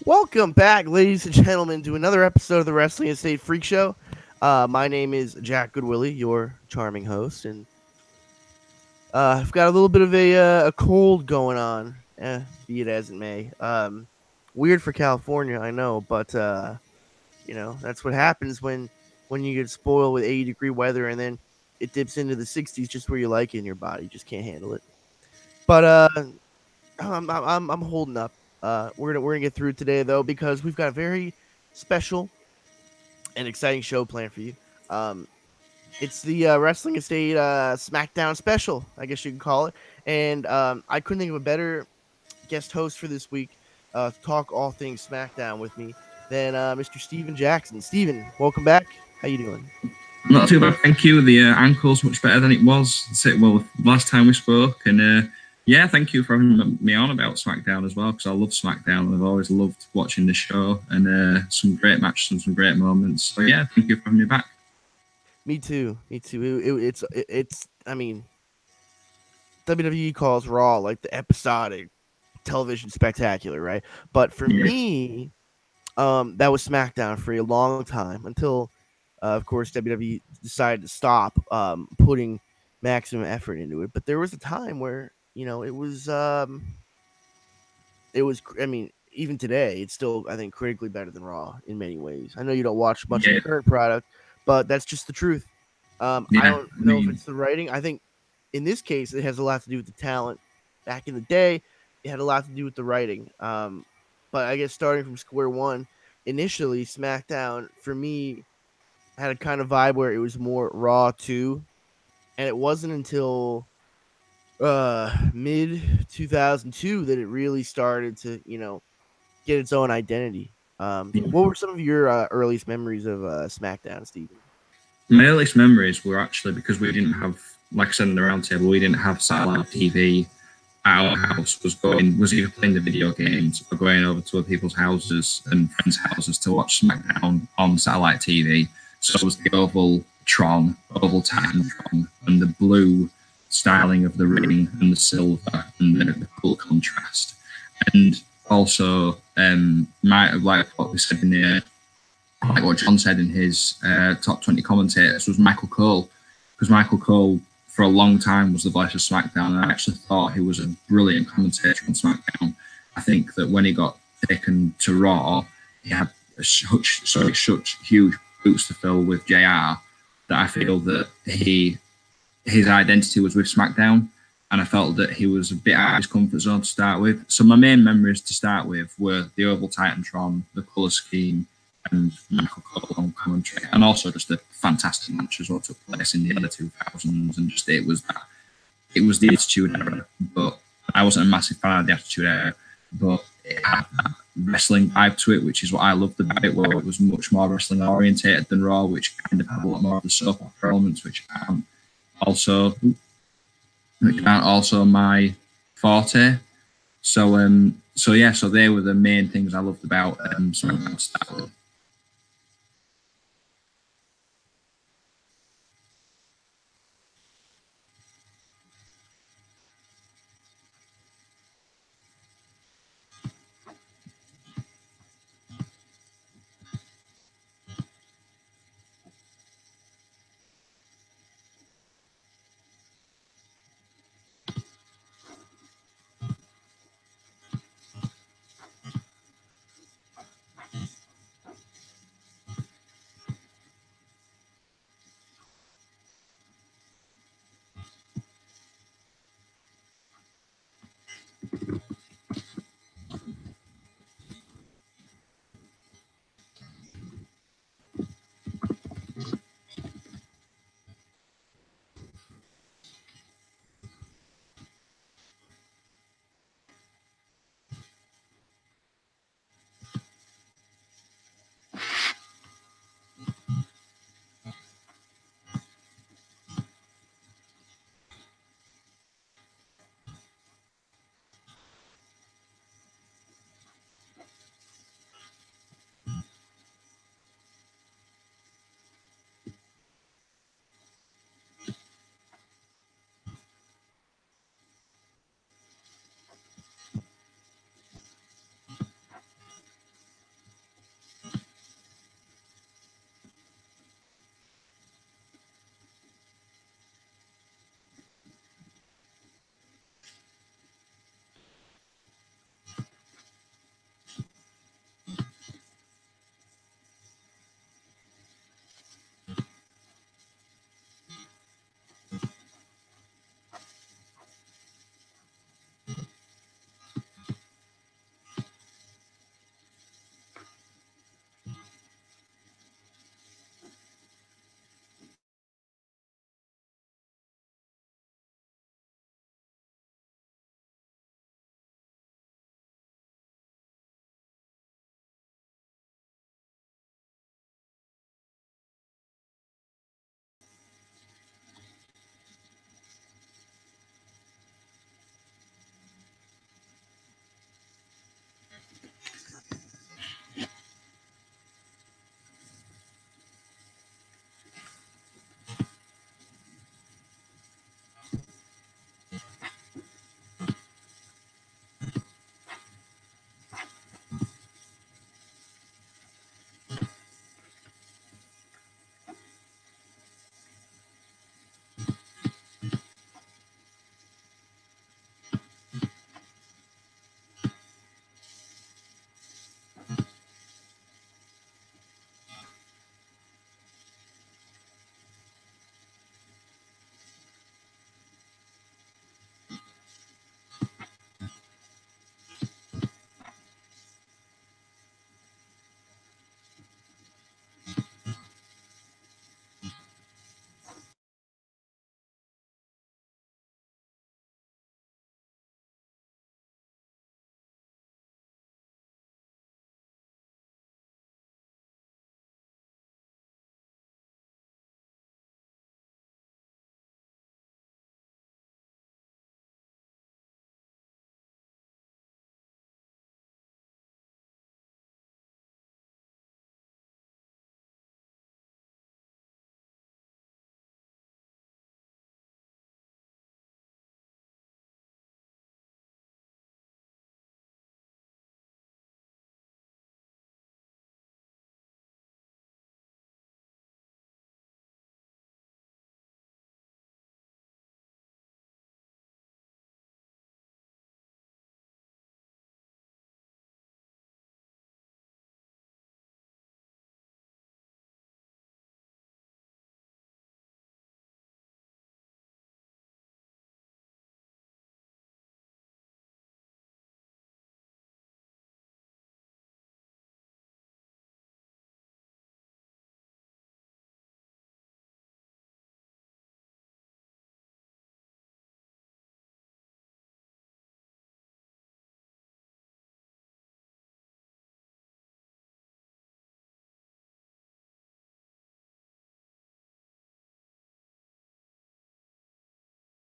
Welcome back, ladies and gentlemen, to another episode of the Wrestling Estate Freak Show. My name is Jack Goodwillie, your charming host, and I've got a little bit of a cold going on, be it as it may. Weird for California, I know, but that's what happens when you get spoiled with 80-degree weather, and then it dips into the 60s just where you like it, and your body just can't handle it. But I'm holding up. We're gonna get through today though because we've got a very special and exciting show planned for you. Um, it's the Wrestling Estate Smackdown special, I guess you can call it. And I couldn't think of a better guest host for this week to talk all things SmackDown with me than Mr. Steven Jackson. Steven, welcome back. How you doing? Not too bad, thank you. The ankle's much better than it was. Well, last time we spoke, and yeah, thank you for having me on about SmackDown as well, because I love SmackDown and I've always loved watching the show, and some great matches and some great moments. So yeah, thank you for having me back. Me too. Me too. It's. I mean, WWE calls Raw like the episodic television spectacular, right? But for Yeah. me, that was SmackDown for a long time until, of course, WWE decided to stop putting maximum effort into it. But there was a time where it was. I mean, even today, it's still I think critically better than Raw in many ways. I know you don't watch much of Yeah, the current product, but that's just the truth. I yeah. don't I know if mean, it's the writing. I think in this case, it has a lot to do with the talent. Back in the day, it had a lot to do with the writing. But I guess starting from square one, initially SmackDown for me had a kind of vibe where it was more Raw too, and it wasn't until mid 2002 that it really started to get its own identity. yeah. What were some of your earliest memories of SmackDown, Steven? My earliest memories were actually because we didn't have, like I said in the roundtable, we didn't have satellite TV at our house. Was either playing the video games or going over to other people's houses and friends' houses to watch SmackDown on satellite TV. So it was the oval Titantron, and the blue styling of the ring and the silver and the cool contrast. And also, like what we said in the like what John said in his top 20 commentators was Michael Cole, because Michael Cole for a long time was the voice of SmackDown, and I actually thought he was a brilliant commentator on SmackDown. I think that when he got taken to Raw, he had such huge boots to fill with JR that I feel that his identity was with SmackDown, and I felt that he was a bit out of his comfort zone to start with. So my main memories to start with were the Oval Titantron, the colour scheme, and Michael Cole on commentary, and also just a fantastic match as well took place in the early 2000s, and just it was the Attitude Era, but I wasn't a massive fan of the Attitude Era, but it had that wrestling vibe to it, which is what I loved about it, where it was much more wrestling orientated than Raw, which kind of had a lot more of the soap opera elements, which also my forte. So yeah, so they were the main things I loved about SmackDown to start with.